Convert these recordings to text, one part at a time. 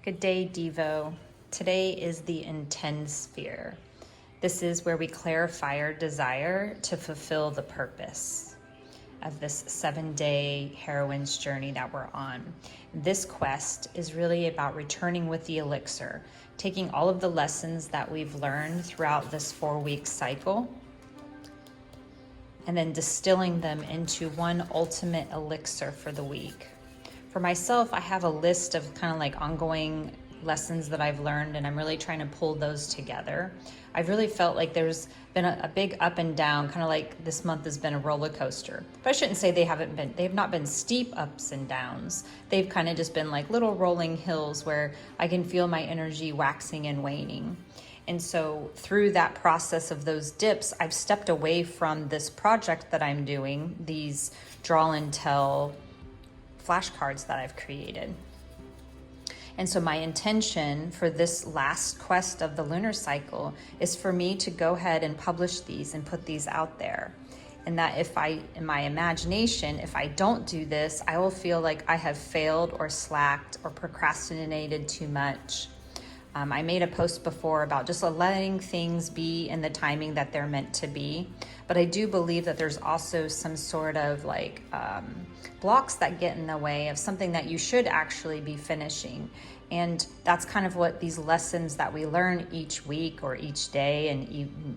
Good day, Devo. Today is the intend sphere. This is where we clarify our desire to fulfill the purpose of this 7-day heroine's journey that we're on. This quest is really about returning with the elixir, taking all of the lessons that we've learned throughout this 4-week cycle, and then distilling them into one ultimate elixir for the week. For myself, I have a list of kind of like ongoing lessons that I've learned, and I'm really trying to pull those together. I've really felt like there's been a big up and down, kind of like this month has been a roller coaster. But I shouldn't say they've not been steep ups and downs. They've kind of just been like little rolling hills where I can feel my energy waxing and waning. And so through that process of those dips, I've stepped away from this project that I'm doing, these draw and tell flashcards that I've created. And so my intention for this last quest of the lunar cycle is for me to go ahead and publish these and put these out there. And that in my imagination, if I don't do this, I will feel like I have failed or slacked or procrastinated too much. I made a post before about just letting things be in the timing that they're meant to be. But I do believe that there's also some sort of blocks that get in the way of something that you should actually be finishing. And that's kind of what these lessons that we learn each week or each day and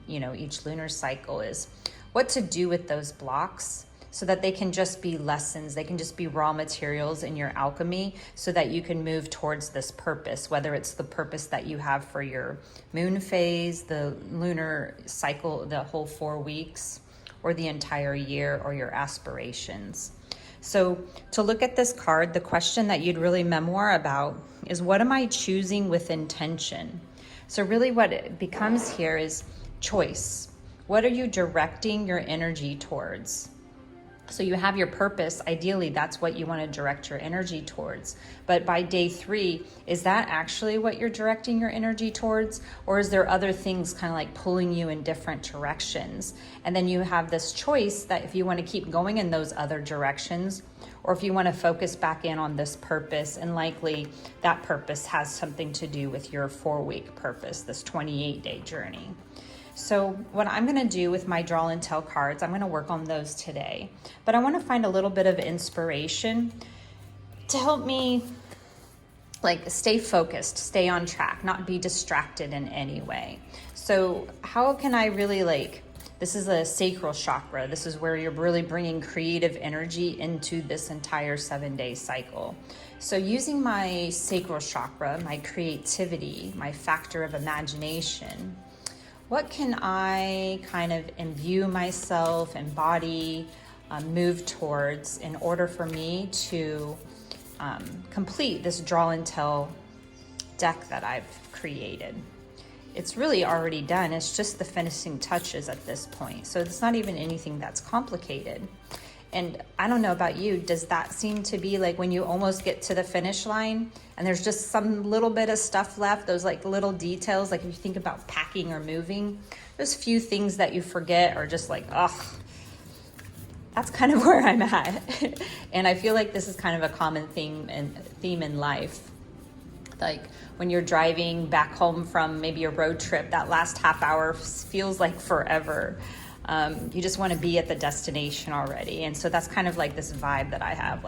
each lunar cycle is, what to do with those blocks so that they can just be lessons. They can just be raw materials in your alchemy so that you can move towards this purpose, whether it's the purpose that you have for your moon phase, the lunar cycle, the whole 4 weeks, or the entire year, or your aspirations. So to look at this card, the question that you'd really memoir about is, what am I choosing with intention? So really what it becomes here is choice. What are you directing your energy towards? So you have your purpose. Ideally, that's what you want to direct your energy towards. But by day 3, is that actually what you're directing your energy towards? Or is there other things kind of like pulling you in different directions? And then you have this choice that if you want to keep going in those other directions, or if you want to focus back in on this purpose, and likely that purpose has something to do with your 4-week purpose, this 28-day journey. So what I'm going to do with my draw and tell cards, I'm going to work on those today. But I want to find a little bit of inspiration to help me stay focused, stay on track, not be distracted in any way. So how can I really this is a sacral chakra. This is where you're really bringing creative energy into this entire 7-day cycle. So using my sacral chakra, my creativity, my factor of imagination, what can I kind of imbue myself, embody, move towards in order for me to complete this draw and tell deck that I've created? It's really already done. It's just the finishing touches at this point. So it's not even anything that's complicated. And I don't know about you, does that seem to be like when you almost get to the finish line and there's just some little bit of stuff left, those little details, if you think about packing or moving, those few things that you forget are just that's kind of where I'm at. And I feel like this is kind of a common theme in life. Like when you're driving back home from maybe a road trip, that last half hour feels like forever. You just want to be at the destination already. And so that's kind of this vibe that I have.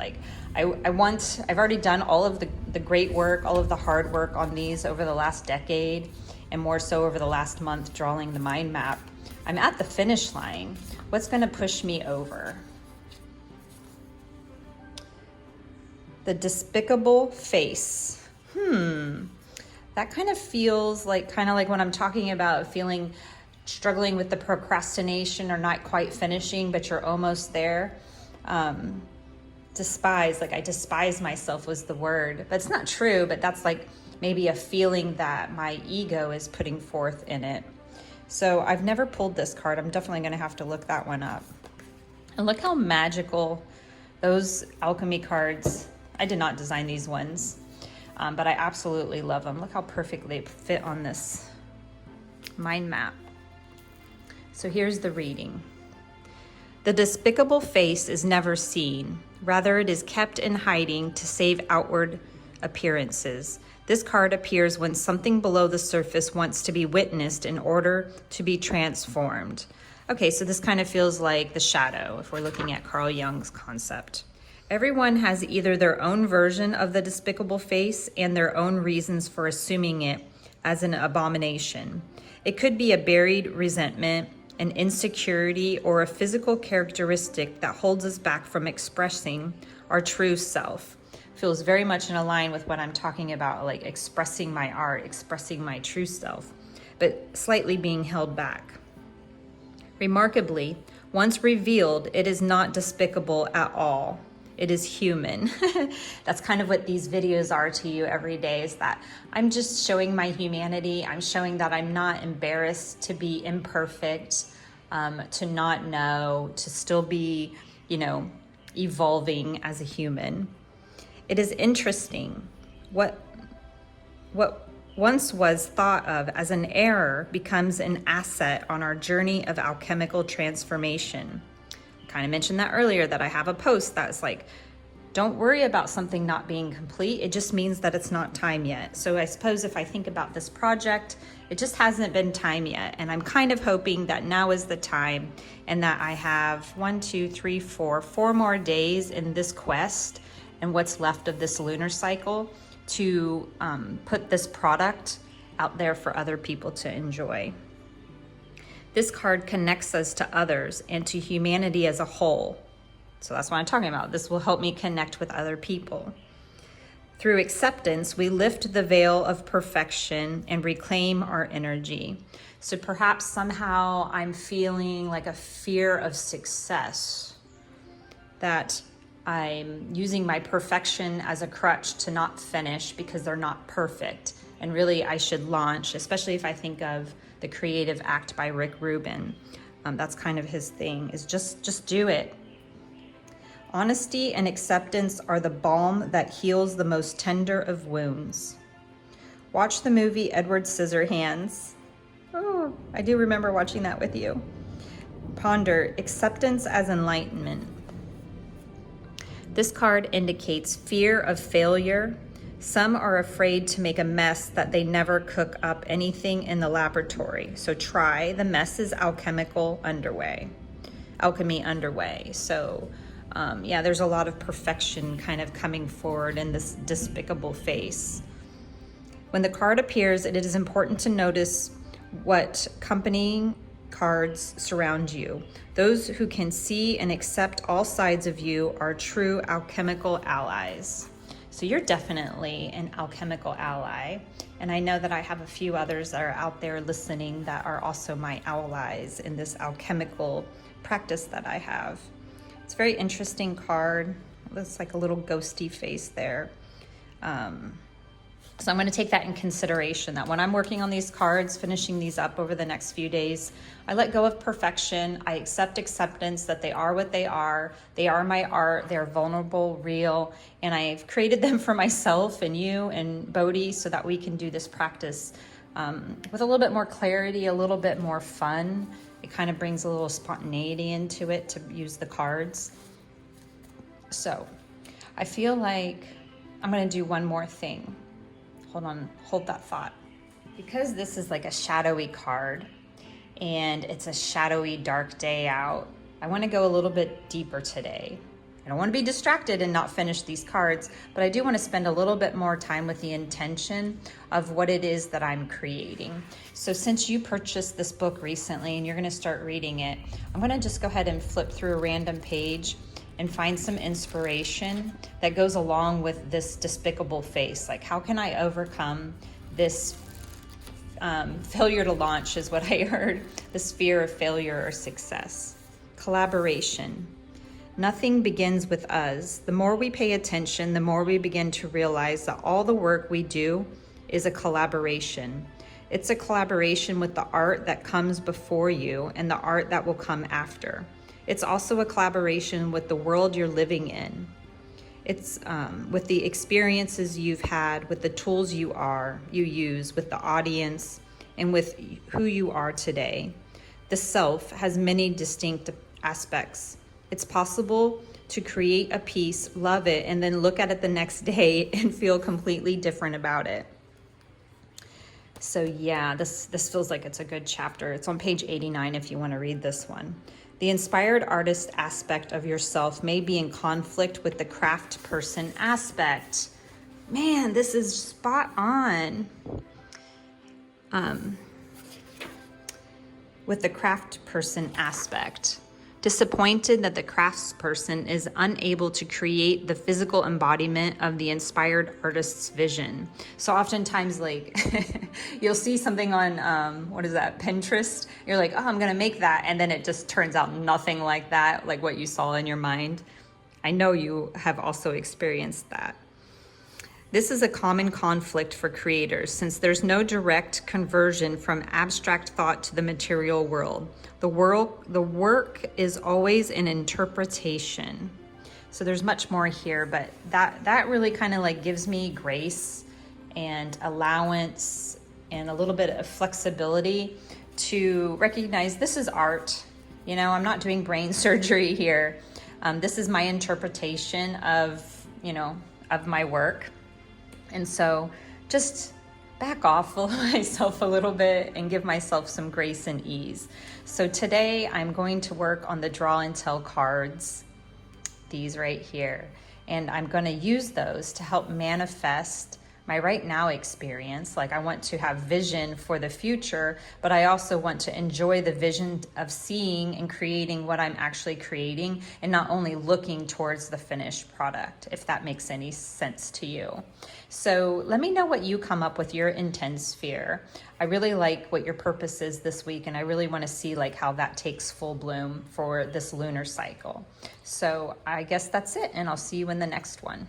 I've already done all of the great work, all of the hard work on these over the last decade, and more so over the last month drawing the mind map. I'm at the finish line. What's going to push me over? The despicable face. That kind of feels like when I'm talking about struggling with the procrastination or not quite finishing, but you're almost there. Despise, I despise myself was the word, but it's not true, but that's maybe a feeling that my ego is putting forth in it. So I've never pulled this card. I'm definitely going to have to look that one up. And look how magical those alchemy cards, I did not design these ones, but I absolutely love them. Look how perfectly they fit on this mind map. So here's the reading. The despicable face is never seen. Rather, it is kept in hiding to save outward appearances. This card appears when something below the surface wants to be witnessed in order to be transformed. Okay, so this kind of feels like the shadow if we're looking at Carl Jung's concept. Everyone has either their own version of the despicable face and their own reasons for assuming it as an abomination. It could be a buried resentment, an insecurity, or a physical characteristic that holds us back from expressing our true self. Feels very much in line with what I'm talking about, like expressing my art, expressing my true self, but slightly being held back. Remarkably, once revealed, it is not despicable at all. It is human. That's kind of what these videos are to you every day, is that I'm just showing my humanity. I'm showing that I'm not embarrassed to be imperfect, to not know, to still be, evolving as a human. It is interesting. What once was thought of as an error becomes an asset on our journey of alchemical transformation. Kind of mentioned that earlier, that I have a post that's like, don't worry about something not being complete. It just means that it's not time yet. So I suppose if I think about this project, it just hasn't been time yet. And I'm kind of hoping that now is the time, and that I have 4 more days in this quest and what's left of this lunar cycle to put this product out there for other people to enjoy. This card connects us to others and to humanity as a whole. So that's what I'm talking about. This will help me connect with other people. Through acceptance, we lift the veil of perfection and reclaim our energy. So perhaps somehow I'm feeling like a fear of success, that I'm using my perfection as a crutch to not finish because they're not perfect. And really I should launch, especially if I think of The Creative Act by Rick Rubin. That's kind of his thing, is just do it. Honesty and acceptance are the balm that heals the most tender of wounds. Watch the movie Edward Scissorhands. Oh, I do remember watching that with you. Ponder acceptance as enlightenment. This card indicates fear of failure. Some are afraid to make a mess that they never cook up anything in the laboratory. So try, the mess is alchemy underway. So there's a lot of perfection kind of coming forward in this despicable face. When the card appears, it is important to notice what accompanying cards surround you. Those who can see and accept all sides of you are true alchemical allies. So you're definitely an alchemical ally. And I know that I have a few others that are out there listening that are also my allies in this alchemical practice that I have. It's a very interesting card. Looks like a little ghosty face there. So I'm going to take that in consideration, that when I'm working on these cards, finishing these up over the next few days, I let go of perfection. I accept acceptance that they are what they are. They are my art. They're vulnerable, real, and I've created them for myself and you and Bodhi so that we can do this practice with a little bit more clarity, a little bit more fun. It kind of brings a little spontaneity into it to use the cards. So I feel like I'm going to do one more thing. Hold that thought. Because this is like a shadowy card and it's a shadowy, dark day out, I want to go a little bit deeper today. I don't want to be distracted and not finish these cards, but I do want to spend a little bit more time with the intention of what it is that I'm creating. So since you purchased this book recently and you're going to start reading it, I'm going to just go ahead and flip through a random page and find some inspiration that goes along with this despicable face. Like, how can I overcome this failure to launch is what I heard, this fear of failure or success. Collaboration. Nothing begins with us. The more we pay attention, the more we begin to realize that all the work we do is a collaboration. It's a collaboration with the art that comes before you and the art that will come after. It's also a collaboration with the world you're living in. It's with the experiences you've had, with the tools you use, with the audience, and with who you are today. The self has many distinct aspects. It's possible to create a piece, love it, and then look at it the next day and feel completely different about it. So yeah, this feels like it's a good chapter. It's on page 89 if you want to read this one. The inspired artist aspect of yourself may be in conflict with the craft person aspect. Man, this is spot on. With the craft person aspect. Disappointed that the craftsperson is unable to create the physical embodiment of the inspired artist's vision. So oftentimes, like, you'll see something on, what is that, Pinterest? You're like, oh, I'm gonna make that. And then it just turns out nothing like that, like what you saw in your mind. I know you have also experienced that. This is a common conflict for creators since there's no direct conversion from abstract thought to the material world. The work is always an interpretation. So there's much more here, but that really kind of like gives me grace and allowance and a little bit of flexibility to recognize this is art. You know, I'm not doing brain surgery here. This is my interpretation of, of my work. And so just back off myself a little bit and give myself some grace and ease. So today I'm going to work on the draw and tell cards, these right here. And I'm going to use those to help manifest my right now experience. Like I want to have vision for the future, but I also want to enjoy the vision of seeing and creating what I'm actually creating and not only looking towards the finished product, if that makes any sense to you. So let me know what you come up with your intense sphere. I really like what your purpose is this week, and I really want to see like how that takes full bloom for this lunar cycle. So I guess that's it, and I'll see you in the next one.